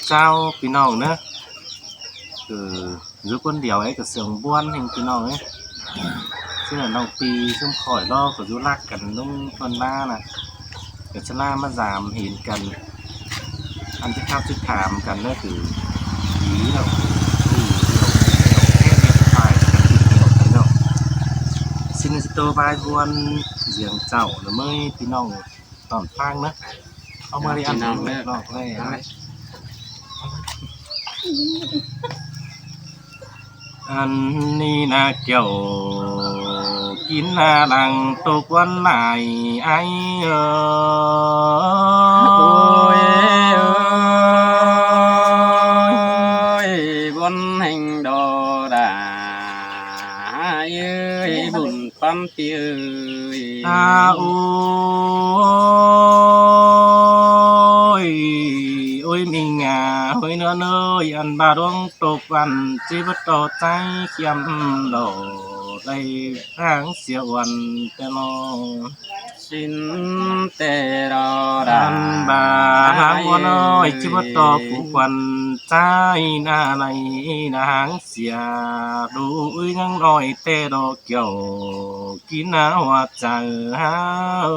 Chàoพี่น้องnữa giữ quân điều ấy cái sườn buôn hìnhพี่น้องấyซึ่งน้องปีซึ่งคอยรอก็อยู่รักกันนุ่งคนหน้าน่ะเดี๋ยวจะล่ามาจามเห็นกันอันที่ข้าวที่ถามกันนั่นคือผีเราแค่เรียกฝ่ายกันเดียวกันเนาะซินสโตบายบวนเสียงเจ้าหรือไม่พี่น้องตอนฟังนะเอามาเรียนน้องเลยนอกเลยอันนี้นะเกี่ยวกินนาดังตกวันไหนไอโอ้ยบนแห่งดอดาเอ้ยบุญปั๊มเตียโอ้ยโอ้ยมิงาโอ้ยเนื้อเนยอันบาดวงตกวันจีบต่อใจเขียมโดได้ทางเสียวันแต่นอสินแต่รอดาอันบาหางวันน้อยจีบต่อผู้ควันใจหน้าในนางเสียดูยังน้อยแต่ดอกเกี่ยวกินน้ำว่าใจโ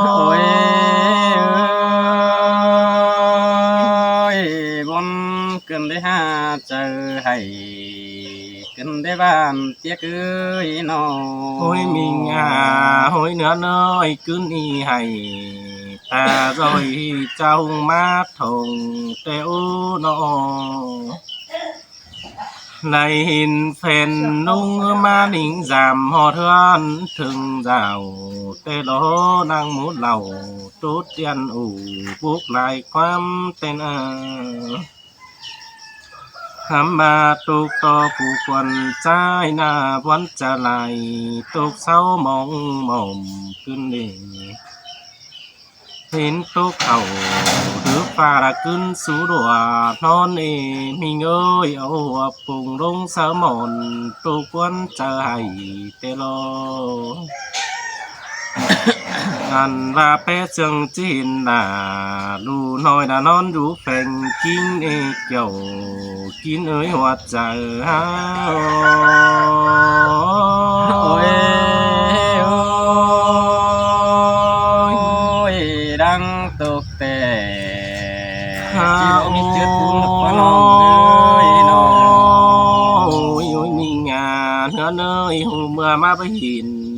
อ้ยบนเกินได้หาเจอให้เกินได้บ้านเตี้ยกือนอโอ้ยมิงโอ้ยเนื้อน้อยขึ้นอีให้ตาrồiเจ้ามาทงเต้านอnày hình phèn nung ma ninh giảm họ thương thường rào tê đó đang muốn lầu tốt tiền ủ buộc lại quam tên hàm ba tục to phụ quần trai na vẫn trả lại tục sau mong mộng cưng đi Hến tốt khẩu nước pha đã cưng sú đùa non ê mình ơi âu ập cùng đông sớ mòn tô quân chờ hay tê lô Ngàn và bé sương chín là lù nói là non rú phèn kín ê kiểu kín ơi hoạt chờ ôi đang tục tệ chỉ bảo mi chết cũng được quá ôi ôi mình nữa nơi hôm mưa mà bây hiện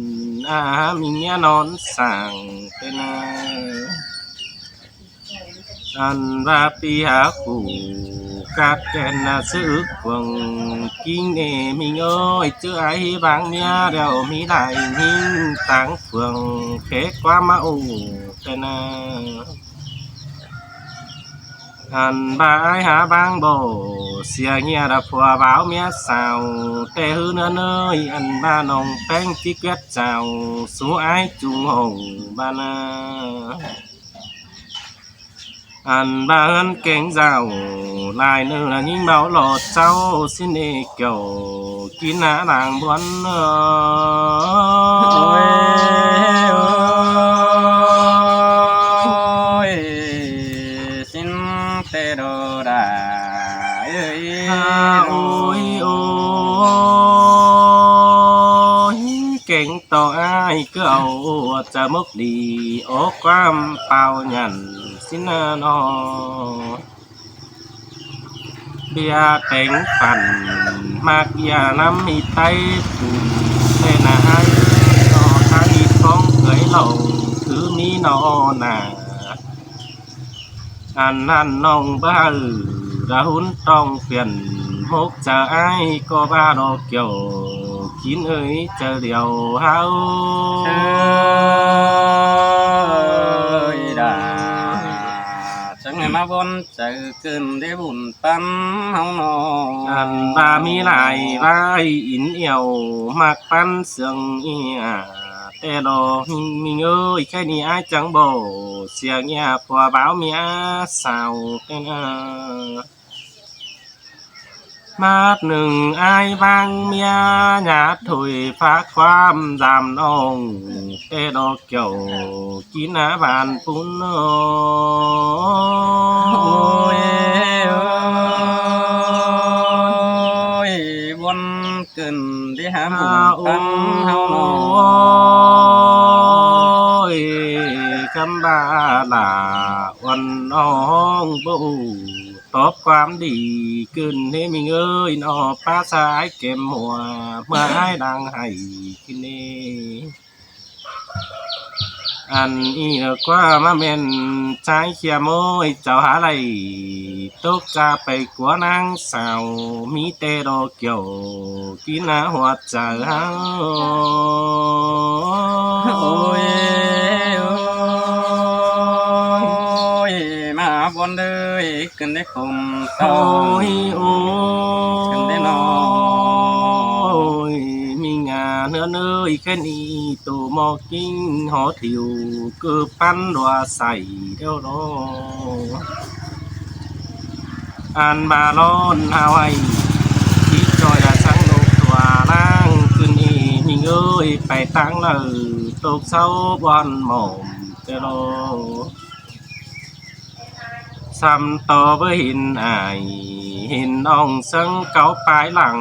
mình nghe non sàng tên ăn và pi há củ cát kèn sự quần kinh nề mình ơi chứ ai vang nha đèo mi lại hình táng phường khế qua mão tên ăn ba ai há vang bồ xìa nghe đã phùa báo mía xào tê hư nữa nơi ăn ba nồng bánh tí quyết chào số ai chung hồng ba na ăn ba ơn kén rào lại nữa là những báo lọt cháu xin đi kiểu kín á làng buôn xin tê đồ đà ôi kén to ai cứ ẩu chờ mốc đi ố quam bao nhận xin nó bia đánh phần mạc bia năm mi tay phùn tên là hai nó thay con cưới lòng thứ mi nó nà ăn nong ba ra hun trong phiền hốc chờ ai có ba đồ kiểu kín ơi chờ điều hao ơi đà chẳng ngày mà bon chờ cơn để buồn tâm hông nọ ăn ba mi lại vai in eo mặc pan sương tê đồ mình ơi cái này ai chẳng bổ xìa nhà phò báo mía xào tên mátหนึ่ง ai vang mía nhát thổi pháความgiảm nông tê đồ kiểu kín á bàn phun หามบุญ โอ้ ตั้งเฮาหนอย คำบาลาวันน้องบูตอบความดีขึ้นให้มีเอ้ยนอป้าสายเก็มหัวเมื่อให้ดังให้กินนี้อันอีเนกว่ามาเม่นใจเขียโมยเจ้าหาไรตกจะไปกลัวนางสาวมีเตโรเกี่ยวกินหัวใจเฮา โอ้ยโอ้ยมาบนเลยขึ้นได้คมเต้า โอ้ยโอ้ ขึ้นได้นอย มีงานเนื้อเนยแค่นี้ตัวหมอกกิ้งหอถิวคือปั้นรัวใส่เดียวรออันบาลอนฮาวายที่จอยละสังนกตัวล่างขึ้นอีมีเอ้ยไปตั้งเลยตกเศร้าบอนหม่อมเจโรซ้ำต่อเพื่อเห็นอายเห็นน้องซึ่งเก่าปลายหลัง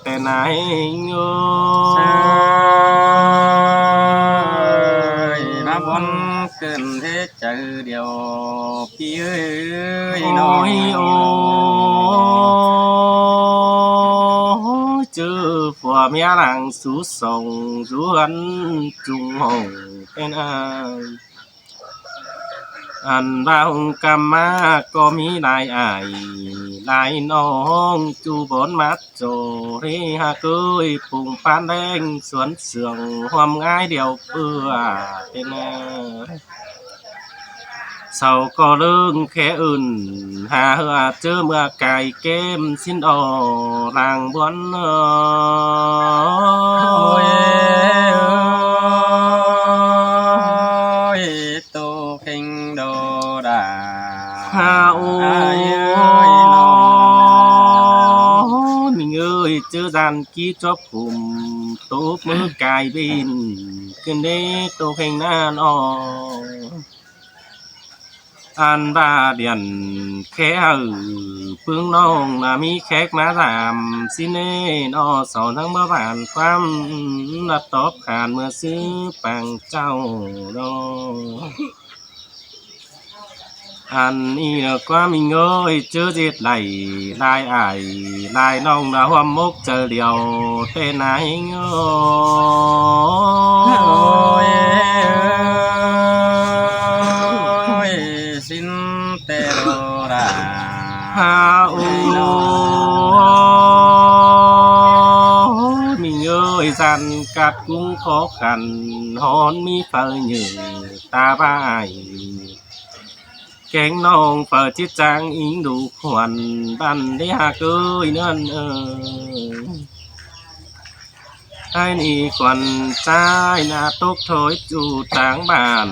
แต่ไหนเง เอ้ ย ยมาบนขึ้นเทเจอเดียวพี่เอ้ย โอ้ น้อย โอ้เจอผัวเมียหลังสู้ส่งสวนจุงหงเป็นอายอันบ่าวกำมาก็มีหลายอายหลายน้องจูบนมัดโจเรหาเกยปุ่งปานแดงสวนเสืองความง่ายเดียวเปื่อเป็นอเศร้าก็เรื่องแค่อื่นหาเหือเจอเมื่อไก่เกมสิ้นอลางบวนโอ้ยโอ้ยโตเพ่งโดดา ฮาโอ้ อ้ายเอ้ยน้อย มิงเอ้ยเจอดันกี้จบคุมตูบมือกายบินขึ้นเด้โตเพ่งหน้านออันบาเดียนแค่ปึ้งน้องน่ะมีแขกมาถามสิเน่นอสอนทั้งเมื่อวานความนัดตอบขานเมื่อซื้อปังเจ้าดออันนี้เนอะก็มีเงยเจอเจ็ดไหลลายอายลายน้องนะความมกเจอเดียวเต้นไหนเง โอ้ย ย โอ้ยสินเตโรดา ฮาโอ้มีเงยสันกัดกุ้งขอขันหอนมีเฟยหนึ่งตาบ้ายแกงน้องเปิดจิตจังอิงดูขวัญบันได้หากเอ้ยนั่นไอ้นี่ควันใจหน้าตกถอยจูต่างบ้าน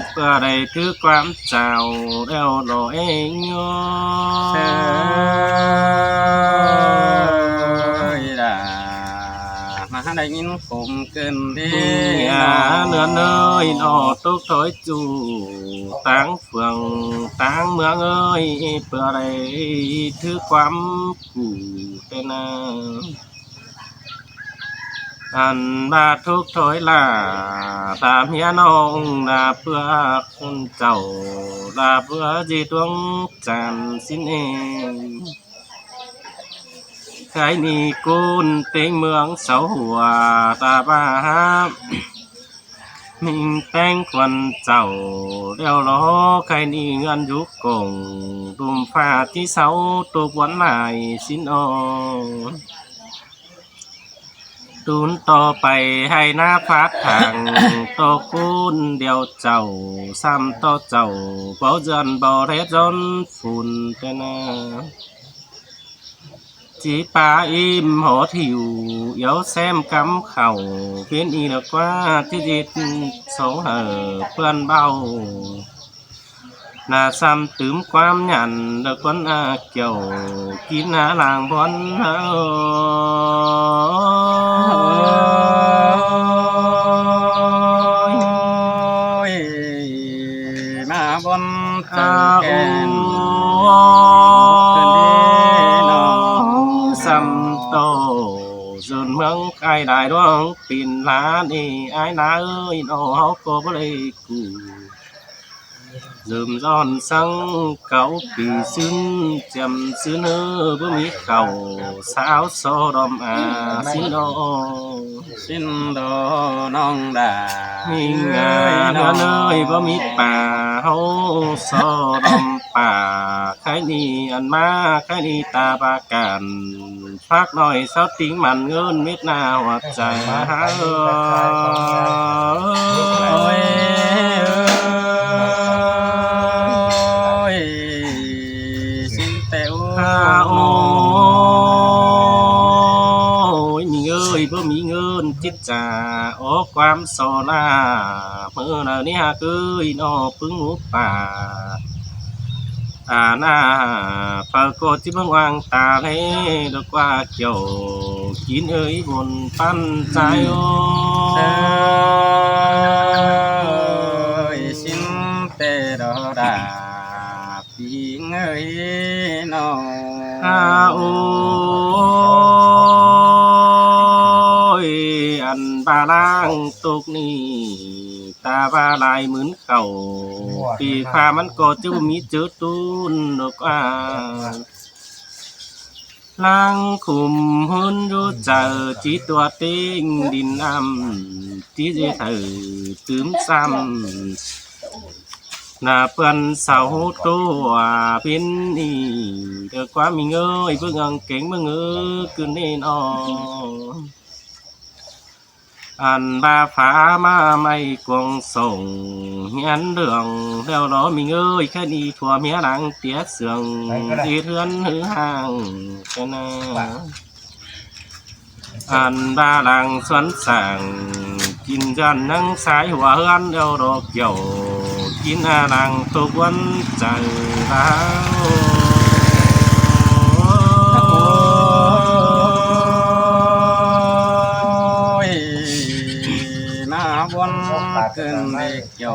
เพื่อได้ถือความเจ้าแล้วรอเองเอ้ยดามาได้ยินผมเกินดี เนื้อเนยนอตกถอยจูต่างเฟืองต่างเมืองเอ้ยเพื่อได้ถือความกูเป็นอันบาทุกถอยลาตามเฮียน้องลาเพื่อคนเจ้าลาเพื่อจีดวงจันทร์สิ้นเองใครนี่กุนเต็งเมืองเสาหัวตาบ้ามิงแป้งควันเจ้าเดียวล้อใครนี่เงินยุกกงรุมฟ้าที่เสาตัววันลายสิ้นอตูนต่อไปให้หน้าพัดทางต่อกุนเดียวเจ้าซ้ำต่อเจ้าเบาเจนบ่เรจนฝุ่นเป็นจีปาอิมหอถิวเยาแซมกำเข่าเพี้ยนอีเนกว่าที่จิตสองเหอเพื่อนเบานาซ้ำตืมความหยันเด็กคนอาเกี่ยวกินหาลางบอนเฮามาบนเจอ อา แก โอ้ นเกินดีน้อง ซ้ำโตจนเมืองไกล ได้ดวงปิ่นล้านนี่ไอ้นาเอ้ยน้องเฮาก็บ่ได้กูdùm giòn sang cáo kỳ xin chầm xứ nơ bữa mi cầu sao so đom xin đo สินโดน้องดา mình nơ nơi bữa miป่า hấu so đomป่า khai ni ăn ma khai ni ta ba cản phát nói sao tiếng màn ngơn biết nào hoặc dài há ơi ôi mình ơi bữa mi ngơn chết trà ó quam so la mơ nào ní hà cưới nó pưng ngũป่า na phật cô chỉ mong hoàng ta lấy được qua chiều chín ơi buồn pan trái ơi xin tê đó đà tiếng ơi nó ôi ăn ba lang tục ni ta ba lại mướn khẩu vì phaมันก็จะมีเจอตุนดอกล้างคุมหุ่นรู้เจอจีตัวเต็งดินน้ำจีเจเธอตืมซ้ำน่าเปื่อนเสาตัวเป็นนี่เด็กว่ามีเงยเบิ่งอังเก่งเบิ่งขึ้นแน่นอนอันบาฟ้ามาไม่กวงส่งเฮียนเรื่องแล้วล้อมีเงยแค่นี้ผัวเมียหลังเตี้ยเสืองที่เรือนหือห่างแค่นั้นอันบาหลังสวนสั่งกินจันนั่งสายหัวเฮือนแล้วดอกเกี่ยวกินอาหลังทุกวันใจแล้ว วันเกินเด็กเจ้า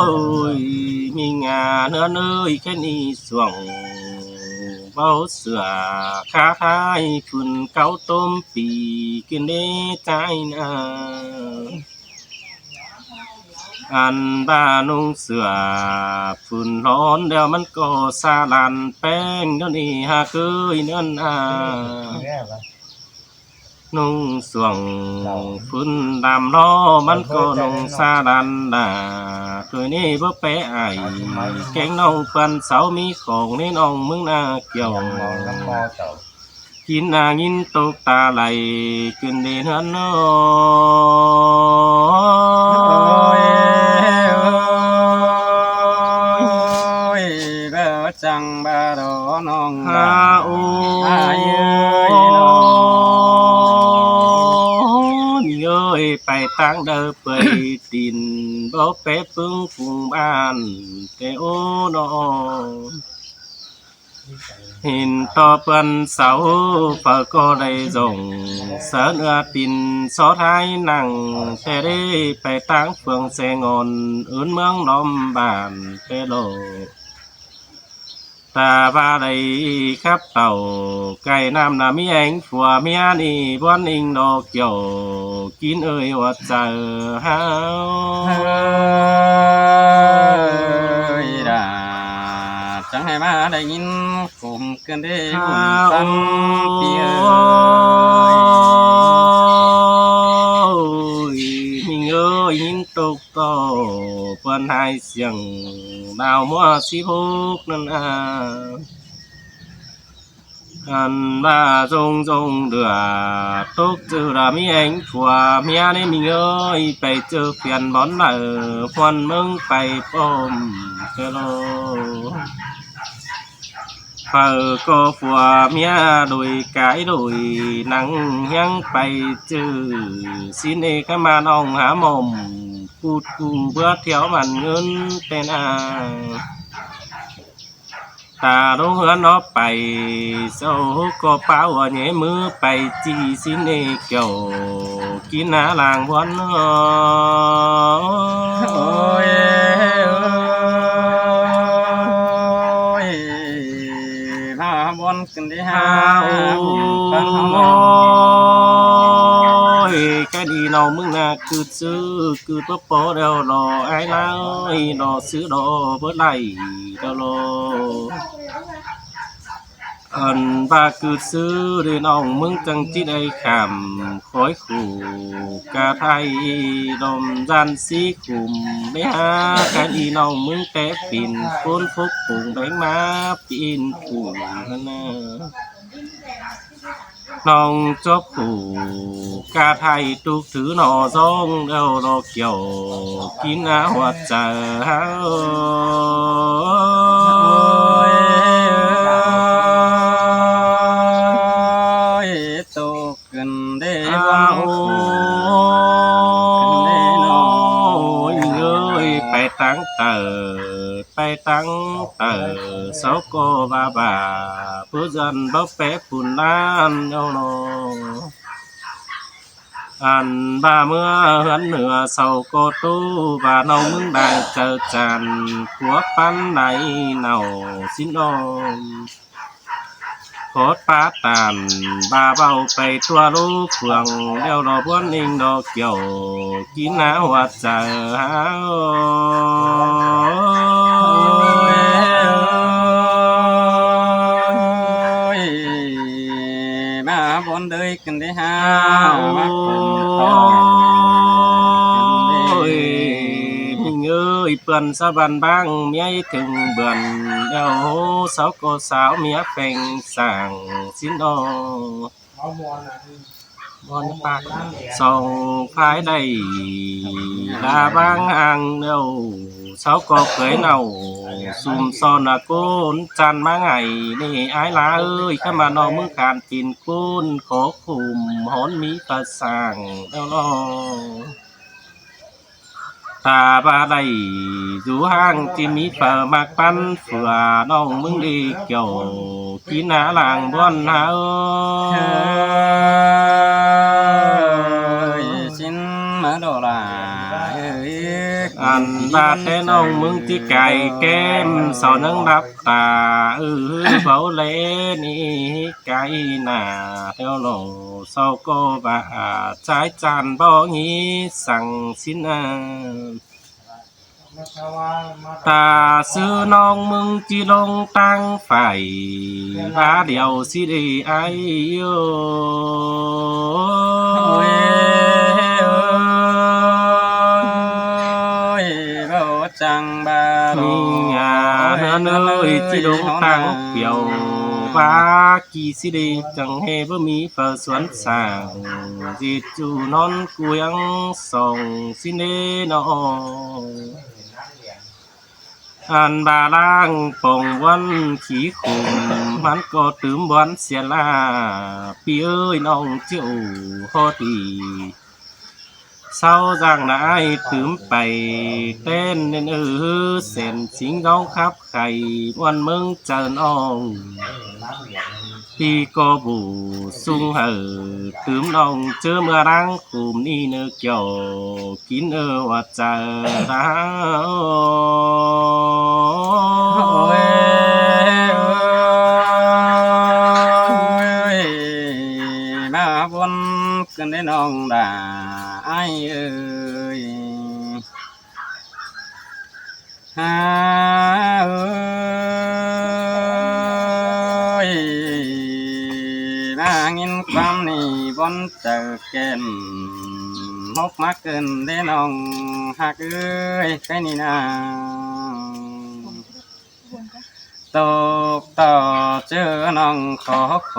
ôi mình nữa nơi cái ni xuồng bao sữa khá hai phun cáo tôm pì kinh đế trái na ăn ba nung sữa phunร้อน đeoมันก็ซาลันแป้งเดี๋ยวนี้หาเคยนั่นนุ่งสวงฝุ่นดำล้อมันก็นุ่งซาดันดาตัวนี้บ่ไปไอแกงน้องปันเสามีของในน้องมึงนาเกี่ยวกินงินตกตาไหลขึ้นเดินหันน้อยแบบจังบาดอน้องดา ไปตั้งเดินไปดินบ่ไปปึ้งฟุงบ้านแต่โอ้นอเห็นต่อเปิ้นเสาเปิดก็ได้ส่งเสือเนื้อปิ่นซอท้ายนั่งแต่ได้ไปตั้งเฟืองแสงอ่อนอื่นเมืองล้อมบ้านเปโลตาบาได้ครับเต่าไก่น้ำน่ะมีแองผัวเมียนี่บ้านอิงดอกเกี่ยวกินเอ่ยว่าเจอเฮาดาจังให้มาได้ยินกลุ่มกันได้บุญฟังเปียมีเอ้ยยินตกโตเปิ้นให้เสียงดาวมัวสิพกนั่นอันba rong đưa tốt từ là mi anh phùa mi anh em mình ơi phải chờ phiền bón là quan mừng phải bom hello phở có phùa mi đôi cái đôi nắng nhang phải chờ xin ê cái mà ông há mồm cụt cù bữa theo màn ngân tênตาลงเหือนอไปโซก็เป้าว่าแหนมือไปจีสินเอเกี่ยวกินหาลางวันโอ้ยมาบน ของ โอ้ เรา ยแค่ดีน้องมึงน่ะคือซื้อคือตัวโปเดียวรอไอ้น้อยรอซื้อรอเบื่อไหลเดียวรออันบาคือซื้อเด้น้องมึงจังจิได้คำคอยขู่กะไทยดมจันสีขุมได้หาแค่ดีน้องมึงแต่ปิ่นคนพกปุ่งแบงมาปิ่นขู่นั่นน่ะ น้องจบผู้กาไทยตุกถือหนอซองเดียวรอเกี่ยวกินอาหัวใจตกกันได้บ อ้าน ว ขึ้นได้นอ เอ้ยไปตั้งเตอไปตั้งเตอเสาโกบาบาผู้จันบ่แปะปุ่นล้านเดียวโน อันบ่าเมื่อเหือนเหนือเศร้าโกตู้บ่าน้องมึงได้เจอจันหัวปันไหนเน่าสินองโคตรป้าตานบ่าเบาไปตัวลูกเฟืองเดี๋ยวรอพวนนิ่งดอกเกี่ยวกินหน้าหัวใจมาบนเดยกันได้หา โอ้ มาเป็นทอง ยนิ่งเอ้ยเปื่อนสะบันบ้างเมียถึงเบื่อนเดี๋ยวสาวก็สาวเมียแป่งสั่งสินดอง บอนปากส่องพายได้ลาบางอ่างเดียวเสาก็เคยเน่าซุ่มซ่อนโกนจันมาไงนี่อายลาเอ้ยข้ามาน้องมึงขานกินกุนขอคุมหอนมีประสางแล้วน้องตาบาได้อยู่ห้างที่มีเปิดมากปันเฟื่อน้องมึงดีเกี่ยวกินหน้าหลังบอนหาเอ้ย ชินมาโดลา อันบาดแต่น้องมึงที่ไก่แก้มสอนนังรับตาเบาเลนี่ไก่หน้าเที่ยวโลเศร้าก็บาใช้จานบ่งี้สั่งสินะตาซื้อน้องมึงจีลงตั้งไฟบาเดียวสิได้ไอโย จังบา นี่งาเฮือนเอ้ยจีลงตั้งเปียวบากี่สิได้จังเฮบ่มีเฝ้าสวนสร้างจิจูนอนเกวียงส่องสิเนน้องอันบาล่างปองวันขี้ขุมมันก็ตื่มวันเสียลาพี่เอ้ยน้องเจ้าพอดีเศร้าจังได้ตื่มไปเต้นเน้นเส้นสิงน้องครับไข่วันมึงเจอน้องพี่ก็บูซุงตื่มน้องเจอเมื่อรังคุมนี่เนื้อเกี่ยวกินว่าเจอแล้วมาบนกันได้น้องด่าไอ้เอ้ยฮาเอ้ยมางินความนี่บนเจอเกมมกมาเกินได้น้องหักเอ้ยแค่นี้นะตกต่อเจอน้องขอโค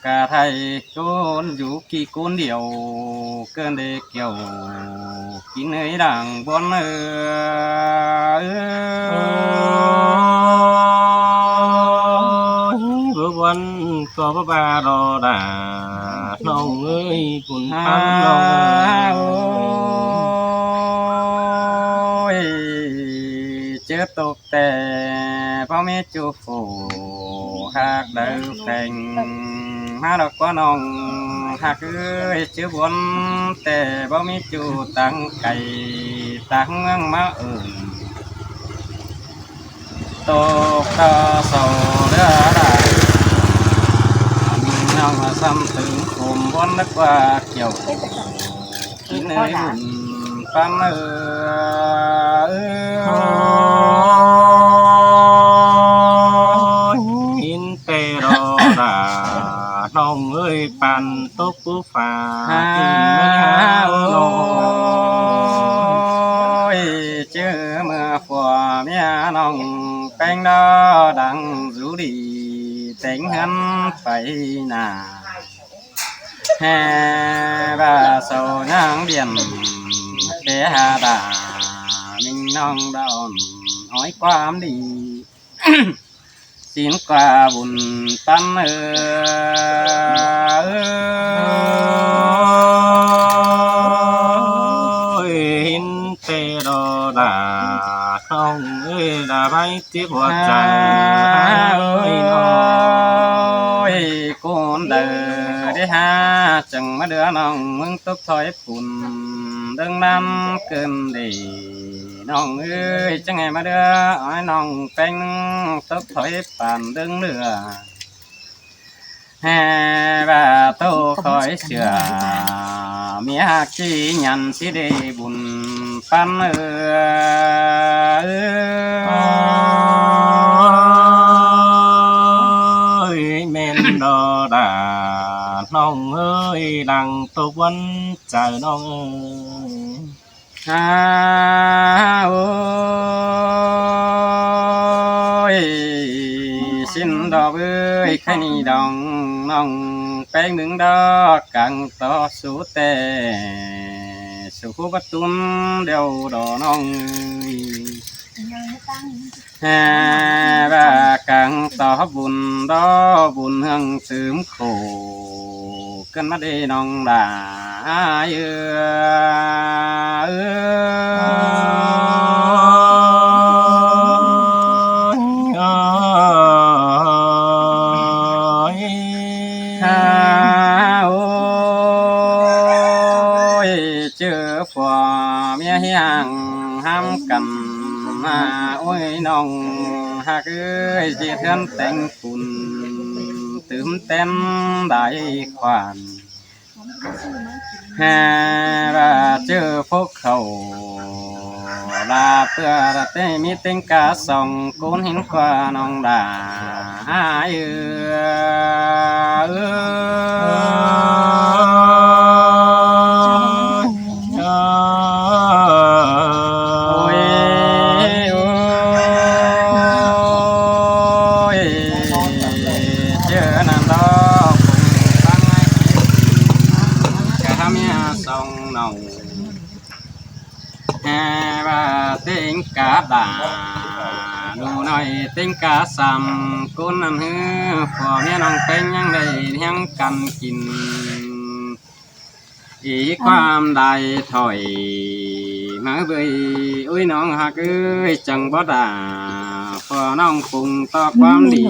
กะไทยโกนอยู่กี่กุนเดียวเกินเด็กเกี่ยวกินเอ้ยดังบนเบ่วันก็บ่บารอดาน้องเอ้ยปุ่นพันน้อง เจอตกแต่พ่อแม่จูโฟหักเดินแต่งมาดอกว่าน้องหักเอ้ยเจอบนแต่บ่มีจูตั้งไก่ตั้งเมืองมาตกตาเศร้าเด้อได้ น้องมาซ้ำถึงผมบนนักว่าเกี่ยวกินเอ้ยบุญปันหินเตรอดาน้องเอ้ยปันตกผู้ฟ้ากินไม่หาโล เจอเมื่อฝัวเมียน้องแป้งดอดังรูดีแต่งหันไปหน้าแห่บาโซนางเดียนเดหาดามิ่งน้องดอนอ้อยความดี สินกว่าบุญปันหินเตรอดาน้องเอ้ยดาไปที่หัวใจเอ้ยน้อง กูเดินได้หาจังมาเดือน้องมึงตกถอยฝุ่นดึงน้ำเกินดีน้องเอ้ยจังไงมาเดืออ้อยน้องแป้งตกถอยป่านดึงเรือแห่บาโตคอยเชื่อเมียขี้ยันสิได้บุญปันเมนดอดาน้องเอ้ยดังตกวันใจน้องเอ้ย โอ้ยสิ้นดอกเอ้ยแค่นี้ดองน้องแป้งหนึ่งดอกกังต่อสู้แต่สู้ประตุนเดียวดอน้องแห่บากังต่อบุญดอบุญเฮืองสืมโขกันมาได้น้องด่าเจอผัวเมียเฮียงห้ามกันมาโอ้ยน้องหากเอ้ยสิเทือนแต่งฝุ่นตื่มเต้นได้ควานแห่ว่าเจอพวกเขาลาเพื่อเต้มีเต็งกาส่องกูนเห็นกว่าน้องด่าtình cá đà nụ nói tình cá sầm côn ăn hư phò nghe nong tên nhang đầy nhang cần kín ýความใดถอยมาเบยอุ้ยน้องหักเอ้ยจังบ่ด่าพอน้องปรุงต่อความดี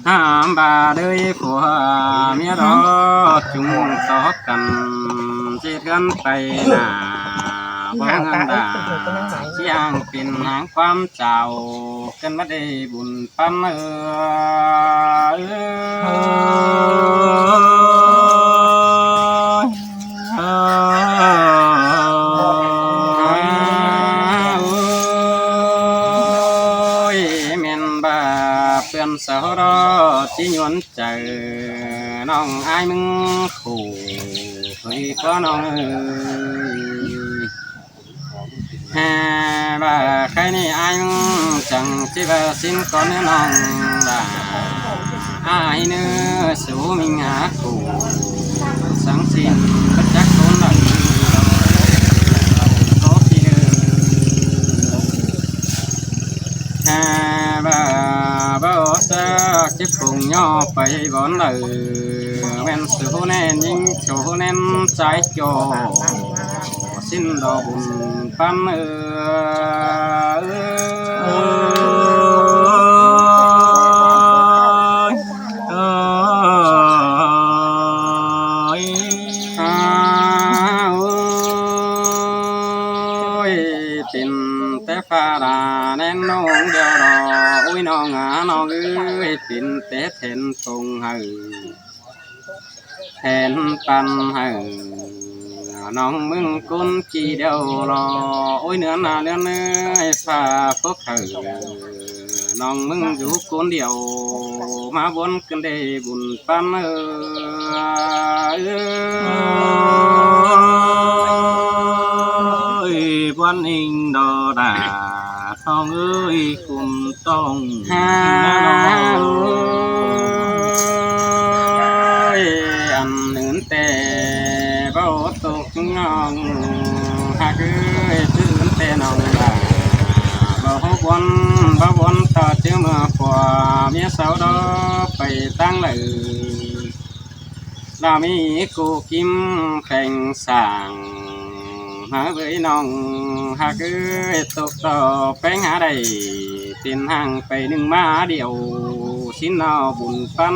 ห้ามบาเด้ยผัวเมียรอจุงต่อกันเจ็ดกันไปหน้าบ่งานด่าเชียงเป็นหางความเจ้ากันมาได้บุญปั๊มสาวรอที่ยวนเจอน้องอายมึงขู่เฮ้ยก็น้องแฮ่บ่าใครนี่อายมึงจังที่บ่าสิ้นก่อนน้องบ่าอายเนื้อสู้มิงหาขู่สังสิ้นประจักษ์คนหนึ่งก็ที่เดิมแฮ่บ่าchiếc cùng nhau phải bón lời men số nên nhưng số nên trái cho xin đồ bùn pan เป็นแต่ฟ้าดาแน่นน้องเดียวรออุ้ยน้องน้องเอ้ยเป็นแต่แทนตรงให้แทนปันให้น้องมึงกุนกี่เดียวรออุ้ยเนื้อหน้าเนื้อเนื้อฟ้าพวกเขาน้องมึงอยู่คนเดียวมาบนกันได้บุญปันวันเองดอดาทองเอ้ยคุณต้อง ฮาอันหนึ่งแต่เบาตกงองหากเอ้ยตื่นแต่น้องดาบ่วนต่อเจ้าเมื่อขวาเมียสาวดอไปตั้งเลยเรามีกูกิมแข่งสั่งหาเบยน้องหากเอ้ยตกต่อแป้งหาได้ตีนห่างไปหนึ่งมาเดียวชิ้นนอบุญปัน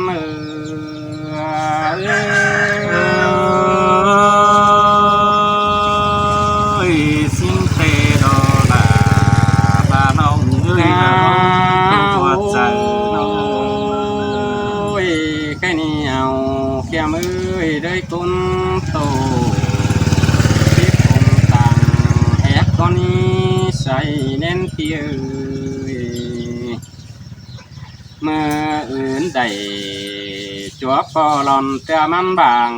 สิ่งเตดอดาพาน้องเอ้ยตัวใจน้อง แค่นี้เอาเขียมือได้กุนโตที่ผมต่างแอบก้อนนี้ใส่เน้นเพียเมื่ออื่นใดจัวปอหลอนเตือมันบาง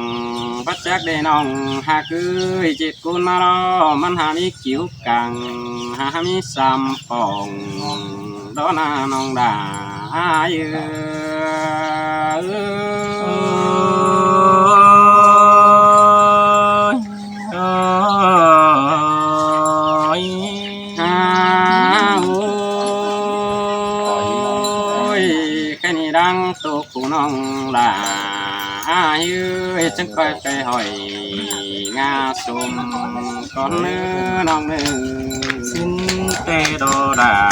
พัดจักได้น้องหากเอ้ยจิตกุนมารอมันหามีกิ้วกังหามีซ้ำปองดอนาน้องดาเยืดังตัวกูน้องลาเยื้จังคอยไปหอยงาสุ่มก่อนเนื้อน้องเนื้อ xin tê đô đà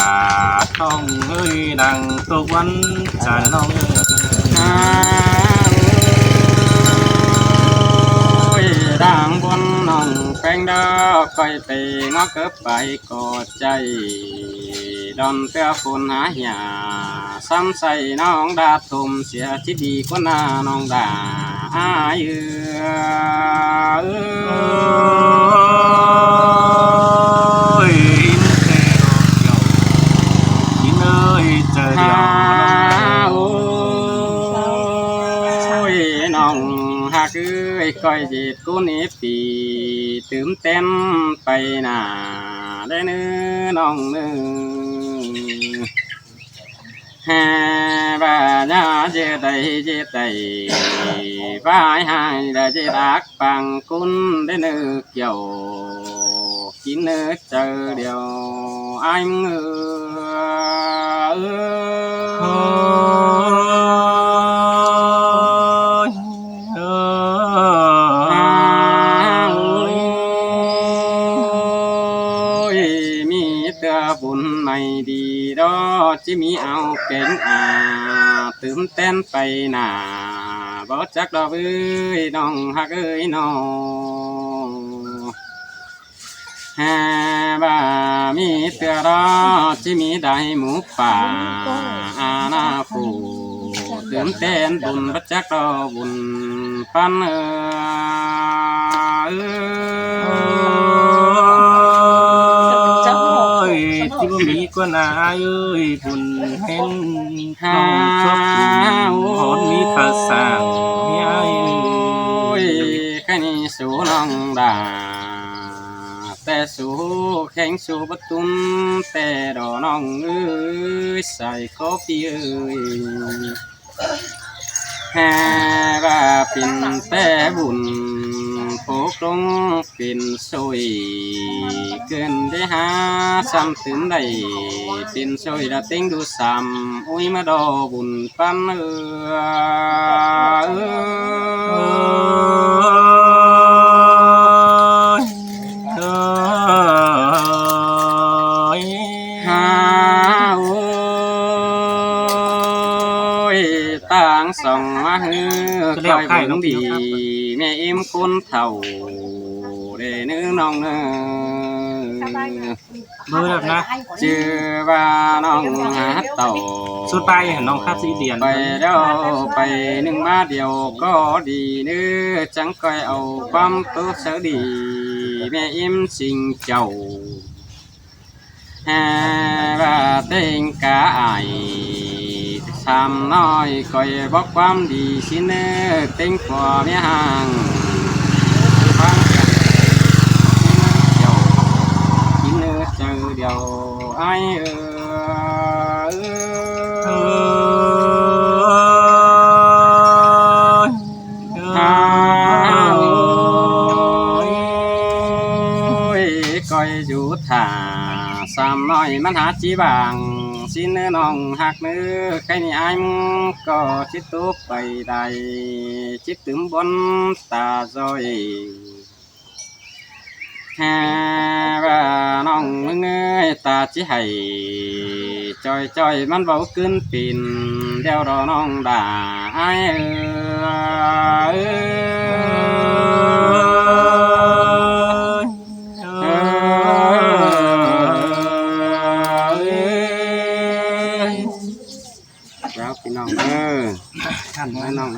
không ơi đằng tục văn trời nông đang buồn nồng canh đó coi tì ngó cướp bay cột chạy đòn tia phun há nhà xăm say nong đa thùm xỉa chỉ đi con na nong đà ơi in ơi trời ơi nongหากเอ้ยก้อยจีดกูนี้ปีตื่มเต้นไปหนาได้เนื้อน้องเนื้อฮาบ้าญาเจไดเจไดบ้าหายได้เจดักปังกุนได้เนื้อเกี่ยวกินเนื้อเจอเดียวไอ้เงืบุญไม่ดีดอจิมีเอาเก่งตื่นเต้นไปหนาบ่จักดอกเอ้ยน้องฮักเอ้ยน้องฮาบ้ามีเตือดอจิมีได้หมูป่าหน้าฟูตื่นเต้นบุญบ่จักดอกบุญปันที่บ่มีกว่านาเอ้ยบุญเห็นน้องชอบหอนมีภาษาเมียเอ้ย แค่นี้สู่น้องดาแต่สู่แข่งสู่ประตุมแต่ดอน้องเอ้ยใส่คอปีเอ้ยแห่ว่าเป็นแต่บุญโผกลงเป็นสวยเกินได้หาซ้ำถึงได้เป็นสวยละเต็งดูซ้ำอุ้ยมาดอบุญปันต่างส่องมาฮือคอยบุญดีแม่อิ่มคนเท่าเด้เนื้อน้องเนื้อ เบอร์แบบนะ ชื่อว่าน้องหาเต่า สุดไปเห็นน้องคาดสีเดียน ไปแล้วไปหนึ่งมาเดียวก็ดีเนื้อจังก้อยเอาความตัวเสดีแม่อิ่มสิ่งเจ้าว่าเต็งกายทำน้อยก้อยบอกความดีสิเนื้อเต็งกว่าแม่ห่างฟังกันเจ้ากินเนื้อเจอเดียวไอ้ก้อยอยู่ท่าสามน้อยมันหาจีบางสิเนื้อน้องหักเนื้อใครนี่ไอ้ก็ชิดตุกไปได้ชิดถึงบนตาจอยว่าน้องมึงเอ้ยตาจิให้จอยมันเบาขึ้นปิ่นเดี๋ยวรอน้องด่าไอ้แล้วพี่น้องท่านน้อง